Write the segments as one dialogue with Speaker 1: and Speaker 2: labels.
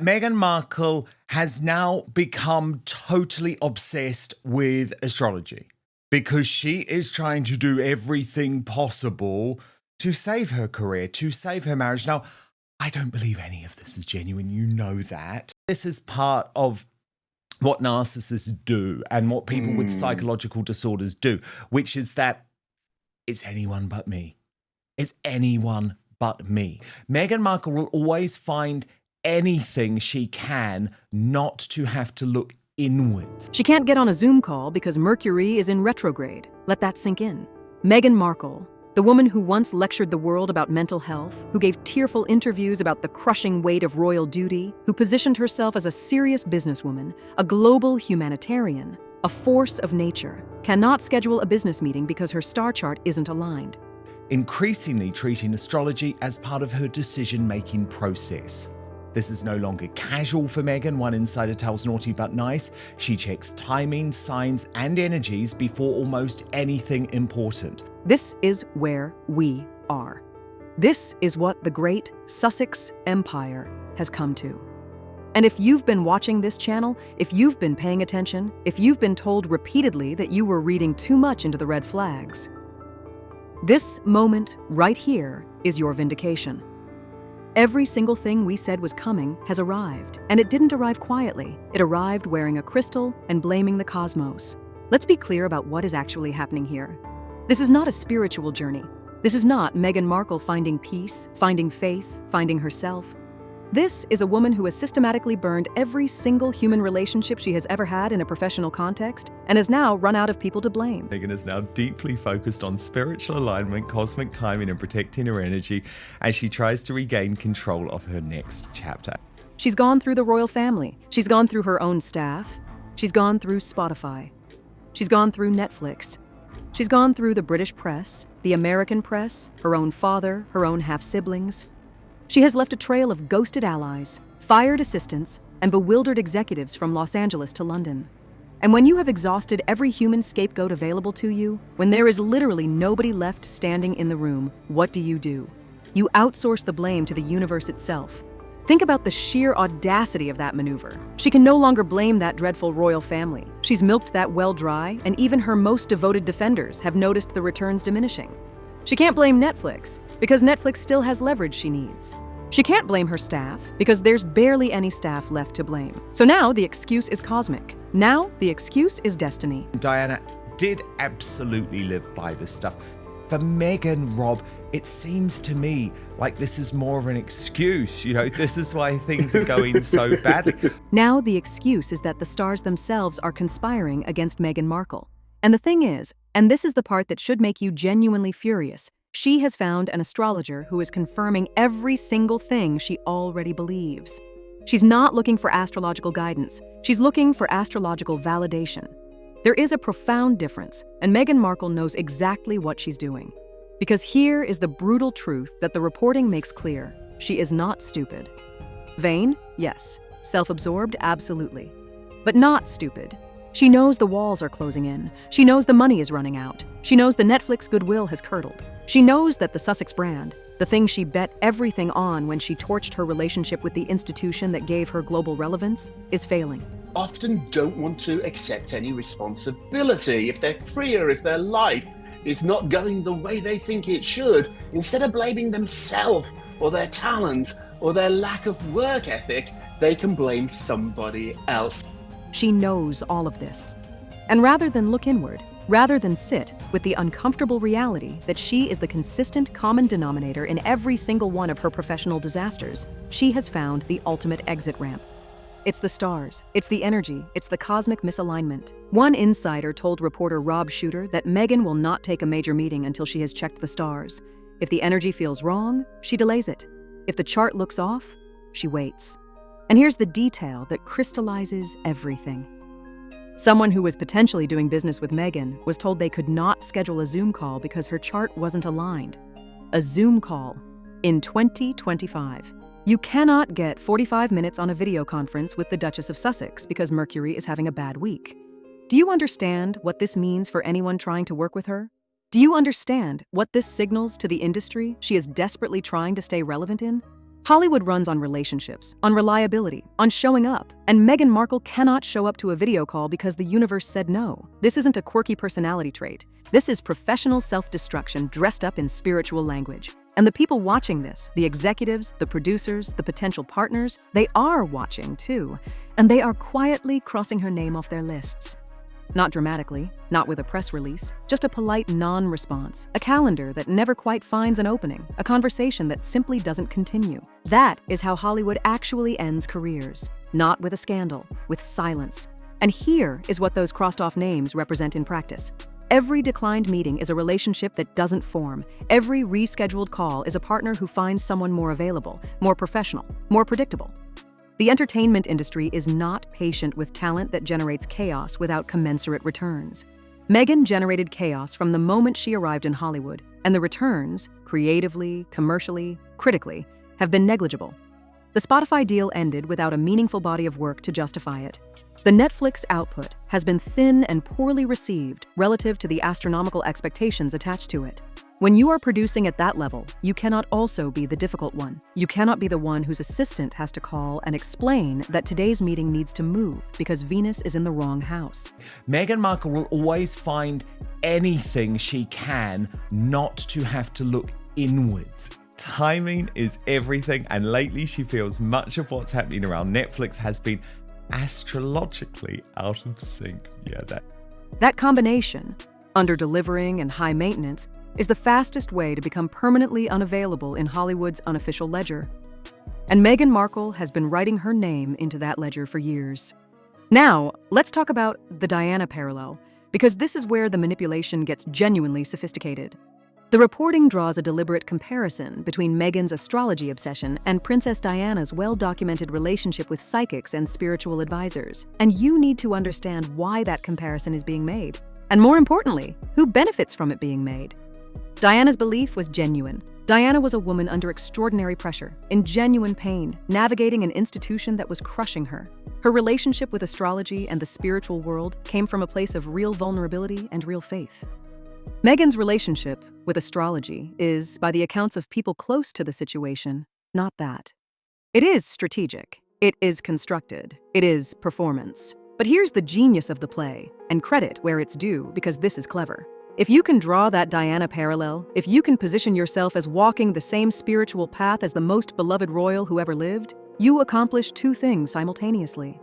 Speaker 1: Meghan Markle has now become totally obsessed with astrology because she is trying to do everything possible to save her career, to save her marriage. Now, I don't believe any of this is genuine. You know that. This is part of what narcissists do and what people with psychological disorders do, which is that it's anyone but me. It's anyone but me. Meghan Markle will always find anything she can not to have to look inwards.
Speaker 2: She can't get on a Zoom call because Mercury is in retrograde. Let that sink in. Meghan Markle, the woman who once lectured the world about mental health, who gave tearful interviews about the crushing weight of royal duty, who positioned herself as a serious businesswoman, a global humanitarian, a force of nature, cannot schedule a business meeting because her star chart isn't aligned.
Speaker 1: Increasingly treating astrology as part of her decision-making process. This is no longer casual for Meghan. One insider tells Naughty But Nice she checks timing, signs, and energies before almost anything important.
Speaker 2: This is where we are. This is what the great Sussex empire has come to. And if you've been watching this channel, if you've been paying attention, if you've been told repeatedly that you were reading too much into the red flags, this moment right here is your vindication. Every single thing we said was coming has arrived, and it didn't arrive quietly. It arrived wearing a crystal and blaming the cosmos. Let's be clear about what is actually happening here. This is not a spiritual journey. This is not Meghan Markle finding peace, finding faith, finding herself. This is a woman who has systematically burned every single human relationship she has ever had in a professional context and has now run out of people to blame.
Speaker 1: Meghan is now deeply focused on spiritual alignment, cosmic timing, and protecting her energy as she tries to regain control of her next chapter.
Speaker 2: She's gone through the royal family. She's gone through her own staff. She's gone through Spotify. She's gone through Netflix. She's gone through the British press, the American press, her own father, her own half-siblings. She has left a trail of ghosted allies, fired assistants, and bewildered executives from Los Angeles to London. And when you have exhausted every human scapegoat available to you, when there is literally nobody left standing in the room, what do? You outsource the blame to the universe itself. Think about the sheer audacity of that maneuver. She can no longer blame that dreadful royal family. She's milked that well dry, and even her most devoted defenders have noticed the returns diminishing. She can't blame Netflix, because Netflix still has leverage she needs. She can't blame her staff, because there's barely any staff left to blame. So now the excuse is cosmic. Now the excuse is destiny.
Speaker 1: Diana did absolutely live by this stuff. For Meghan, Rob, it seems to me like this is more of an excuse. You know, this is why things are going so badly.
Speaker 2: Now the excuse is that the stars themselves are conspiring against Meghan Markle. And the thing is, and this is the part that should make you genuinely furious, she has found an astrologer who is confirming every single thing she already believes. She's not looking for astrological guidance. She's looking for astrological validation. There is a profound difference, and Meghan Markle knows exactly what she's doing. Because here is the brutal truth that the reporting makes clear. She is not stupid. Vain? Yes. Self-absorbed? Absolutely. But not stupid. She knows the walls are closing in. She knows the money is running out. She knows the Netflix goodwill has curdled. She knows that the Sussex brand, the thing she bet everything on when she torched her relationship with the institution that gave her global relevance, is failing.
Speaker 3: Often don't want to accept any responsibility if their career, if their life is not going the way they think it should. Instead of blaming themselves or their talent or their lack of work ethic, they can blame somebody else.
Speaker 2: She knows all of this. And rather than look inward, rather than sit with the uncomfortable reality that she is the consistent common denominator in every single one of her professional disasters, she has found the ultimate exit ramp. It's the stars, it's the energy, it's the cosmic misalignment. One insider told reporter Rob Shooter that Meghan will not take a major meeting until she has checked the stars. If the energy feels wrong, she delays it. If the chart looks off, she waits. And here's the detail that crystallizes everything. Someone who was potentially doing business with Meghan was told they could not schedule a Zoom call because her chart wasn't aligned. A Zoom call in 2025. You cannot get 45 minutes on a video conference with the Duchess of Sussex because Mercury is having a bad week. Do you understand what this means for anyone trying to work with her? Do you understand what this signals to the industry she is desperately trying to stay relevant in? Hollywood runs on relationships, on reliability, on showing up, and Meghan Markle cannot show up to a video call because the universe said no. This isn't a quirky personality trait. This is professional self-destruction dressed up in spiritual language. And the people watching this, the executives, the producers, the potential partners, they are watching too, and they are quietly crossing her name off their lists. Not dramatically, not with a press release, just a polite non-response, a calendar that never quite finds an opening, a conversation that simply doesn't continue. That is how Hollywood actually ends careers. Not with a scandal, with silence. And here is what those crossed-off names represent in practice. Every declined meeting is a relationship that doesn't form. Every rescheduled call is a partner who finds someone more available, more professional, more predictable. The entertainment industry is not patient with talent that generates chaos without commensurate returns. Meghan generated chaos from the moment she arrived in Hollywood, and the returns, creatively, commercially, critically, have been negligible. The Spotify deal ended without a meaningful body of work to justify it. The Netflix output has been thin and poorly received relative to the astronomical expectations attached to it. When you are producing at that level, you cannot also be the difficult one. You cannot be the one whose assistant has to call and explain that today's meeting needs to move because Venus is in the wrong house.
Speaker 1: Meghan Markle will always find anything she can not to have to look inwards. Timing is everything, and lately she feels much of what's happening around Netflix has been astrologically out of sync.
Speaker 2: That combination, under-delivering and high maintenance, is the fastest way to become permanently unavailable in Hollywood's unofficial ledger. And Meghan Markle has been writing her name into that ledger for years. Now, let's talk about the Diana parallel, because this is where the manipulation gets genuinely sophisticated. The reporting draws a deliberate comparison between Meghan's astrology obsession and Princess Diana's well-documented relationship with psychics and spiritual advisors. And you need to understand why that comparison is being made. And more importantly, who benefits from it being made. Diana's belief was genuine. Diana was a woman under extraordinary pressure, in genuine pain, navigating an institution that was crushing her. Her relationship with astrology and the spiritual world came from a place of real vulnerability and real faith. Meghan's relationship with astrology is, by the accounts of people close to the situation, not that. It is strategic. It is constructed. It is performance. But here's the genius of the play, and credit where it's due because this is clever. If you can draw that Diana parallel, if you can position yourself as walking the same spiritual path as the most beloved royal who ever lived, you accomplish two things simultaneously.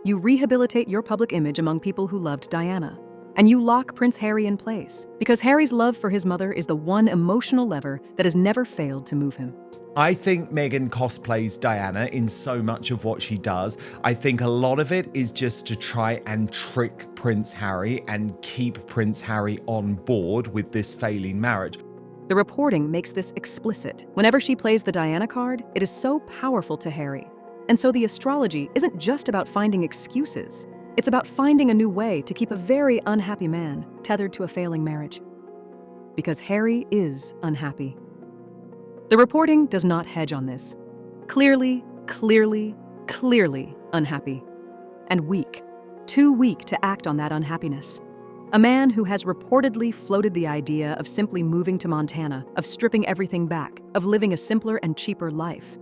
Speaker 2: You rehabilitate your public image among people who loved Diana, and you lock Prince Harry in place, because Harry's love for his mother is the one emotional lever that has never failed to move him.
Speaker 1: I think Meghan cosplays Diana in so much of what she does. I think a lot of it is just to try and trick Prince Harry and keep Prince Harry on board with this failing marriage.
Speaker 2: The reporting makes this explicit. Whenever she plays the Diana card, it is so powerful to Harry. And so the astrology isn't just about finding excuses. It's about finding a new way to keep a very unhappy man tethered to a failing marriage. Because Harry is unhappy. The reporting does not hedge on this. Clearly unhappy. And weak. Too weak to act on that unhappiness. A man who has reportedly floated the idea of simply moving to Montana, of stripping everything back, of living a simpler and cheaper life.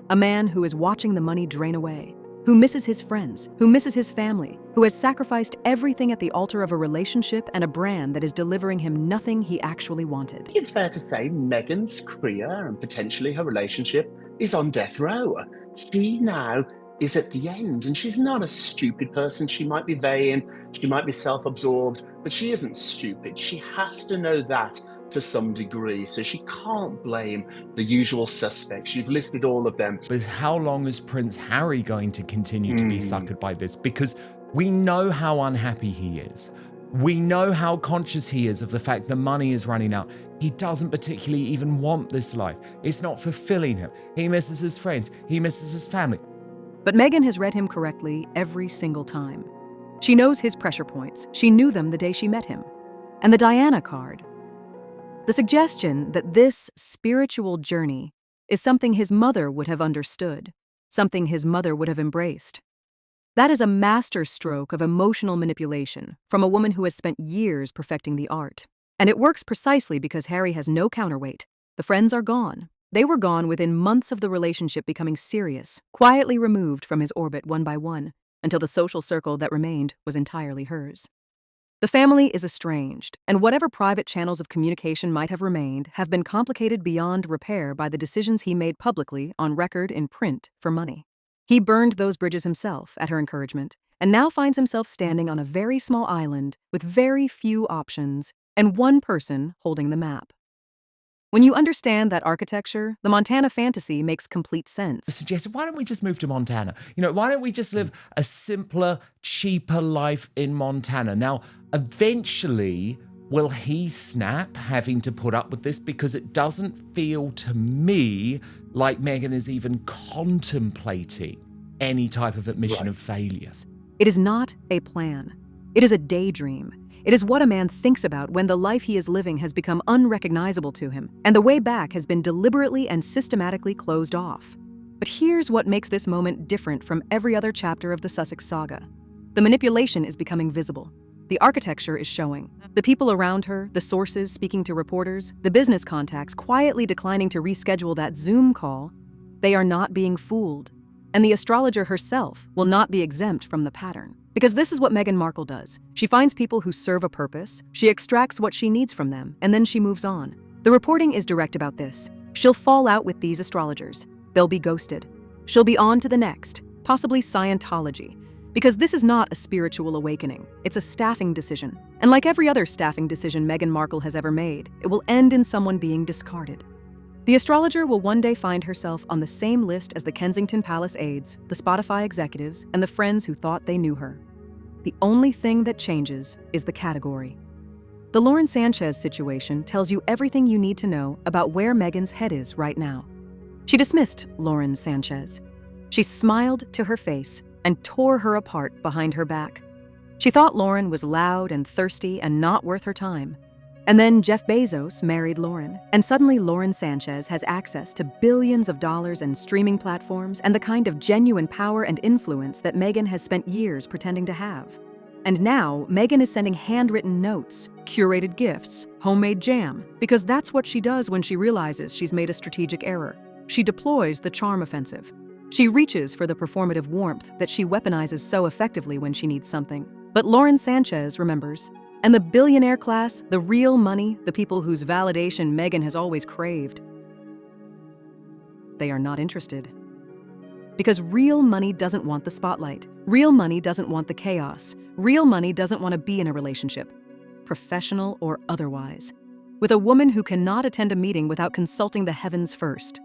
Speaker 2: A man who is watching the money drain away, who misses his friends, who misses his family, who has sacrificed everything at the altar of a relationship and a brand that is delivering him nothing he actually wanted.
Speaker 3: It's fair to say Meghan's career and potentially her relationship is on death row. She now is at the end, and she's not a stupid person. She might be vain, she might be self-absorbed, but she isn't stupid. She has to know that to some degree, so she can't blame the usual suspects. You've listed all of them.
Speaker 1: But how long is Prince Harry going to continue to be suckered by this? Because we know how unhappy he is. We know how conscious he is of the fact the money is running out. He doesn't particularly even want this life. It's not fulfilling him. He misses his friends. He misses his family.
Speaker 2: But Meghan has read him correctly every single time. She knows his pressure points. She knew them the day she met him. And the Diana card. The suggestion that this spiritual journey is something his mother would have understood, something his mother would have embraced. That is a master stroke of emotional manipulation from a woman who has spent years perfecting the art. And it works precisely because Harry has no counterweight. The friends are gone. They were gone within months of the relationship becoming serious, quietly removed from his orbit one by one, until the social circle that remained was entirely hers. The family is estranged, and whatever private channels of communication might have remained have been complicated beyond repair by the decisions he made publicly on record in print for money. He burned those bridges himself at her encouragement, and now finds himself standing on a very small island with very few options and one person holding the map. When you understand that architecture, the Montana fantasy makes complete sense.
Speaker 1: Suggested, why don't we just move to Montana? Why don't we just live a simpler, cheaper life in Montana? Now, eventually, will he snap having to put up with this? Because it doesn't feel to me like Meghan is even contemplating any type of admission of failure.
Speaker 2: It is not a plan. It is a daydream. It is what a man thinks about when the life he is living has become unrecognizable to him, and the way back has been deliberately and systematically closed off. But here's what makes this moment different from every other chapter of the Sussex saga. The manipulation is becoming visible. The architecture is showing. The people around her, the sources speaking to reporters, the business contacts quietly declining to reschedule that Zoom call, they are not being fooled. And the astrologer herself will not be exempt from the pattern. Because this is what Meghan Markle does. She finds people who serve a purpose, she extracts what she needs from them, and then she moves on. The reporting is direct about this. She'll fall out with these astrologers. They'll be ghosted. She'll be on to the next, possibly Scientology. Because this is not a spiritual awakening, it's a staffing decision. And like every other staffing decision Meghan Markle has ever made, it will end in someone being discarded. The astrologer will one day find herself on the same list as the Kensington Palace aides, the Spotify executives, and the friends who thought they knew her. The only thing that changes is the category. The Lauren Sanchez situation tells you everything you need to know about where Meghan's head is right now. She dismissed Lauren Sanchez. She smiled to her face and tore her apart behind her back. She thought Lauren was loud and thirsty and not worth her time. And then Jeff Bezos married Lauren, and suddenly Lauren Sanchez has access to billions of dollars and streaming platforms and the kind of genuine power and influence that Meghan has spent years pretending to have. And now, Meghan is sending handwritten notes, curated gifts, homemade jam, because that's what she does when she realizes she's made a strategic error. She deploys the charm offensive. She reaches for the performative warmth that she weaponizes so effectively when she needs something. But Lauren Sanchez remembers. And the billionaire class, the real money, the people whose validation Meghan has always craved, they are not interested. Because real money doesn't want the spotlight. Real money doesn't want the chaos. Real money doesn't want to be in a relationship, professional or otherwise, with a woman who cannot attend a meeting without consulting the heavens first.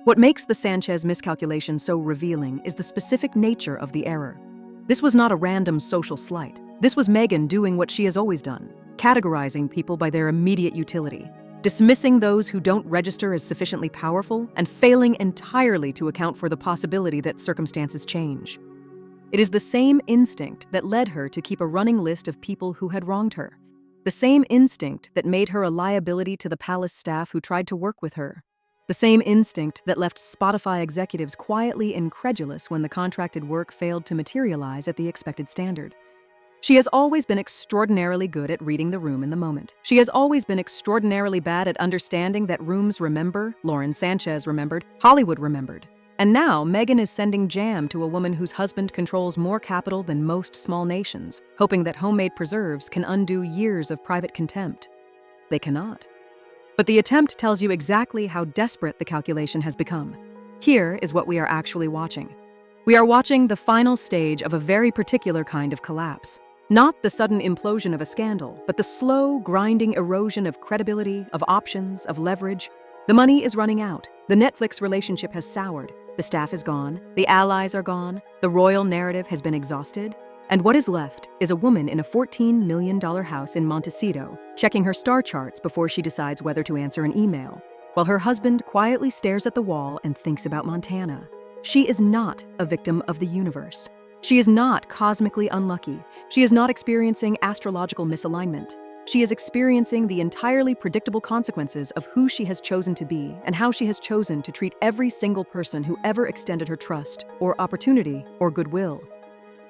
Speaker 2: What makes the Sanchez miscalculation so revealing is the specific nature of the error. This was not a random social slight. This was Meghan doing what she has always done, categorizing people by their immediate utility, dismissing those who don't register as sufficiently powerful, and failing entirely to account for the possibility that circumstances change. It is the same instinct that led her to keep a running list of people who had wronged her, the same instinct that made her a liability to the palace staff who tried to work with her, the same instinct that left Spotify executives quietly incredulous when the contracted work failed to materialize at the expected standard. She has always been extraordinarily good at reading the room in the moment. She has always been extraordinarily bad at understanding that rooms remember, Lauren Sanchez remembered, Hollywood remembered. And now Meghan is sending jam to a woman whose husband controls more capital than most small nations, hoping that homemade preserves can undo years of private contempt. They cannot. But the attempt tells you exactly how desperate the calculation has become. Here is what we are actually watching. We are watching the final stage of a very particular kind of collapse. Not the sudden implosion of a scandal, but the slow, grinding erosion of credibility, of options, of leverage. The money is running out. The Netflix relationship has soured. The staff is gone. The allies are gone. The royal narrative has been exhausted. And what is left is a woman in a $14 million house in Montecito, checking her star charts before she decides whether to answer an email, while her husband quietly stares at the wall and thinks about Montana. She is not a victim of the universe. She is not cosmically unlucky. She is not experiencing astrological misalignment. She is experiencing the entirely predictable consequences of who she has chosen to be and how she has chosen to treat every single person who ever extended her trust, or opportunity, or goodwill.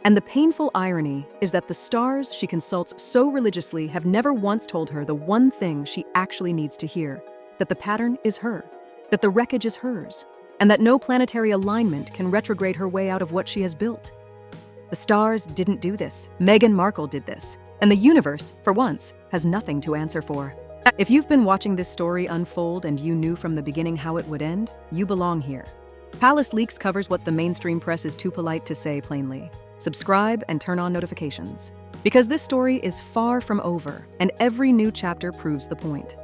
Speaker 2: And the painful irony is that the stars she consults so religiously have never once told her the one thing she actually needs to hear, that the pattern is her. that the wreckage is hers, and that no planetary alignment can retrograde her way out of what she has built. The stars didn't do this. Meghan Markle did this. And the universe, for once, has nothing to answer for. If you've been watching this story unfold and you knew from the beginning how it would end, you belong here. Palace Leaks covers what the mainstream press is too polite to say plainly. Subscribe and turn on notifications. Because this story is far from over, and every new chapter proves the point.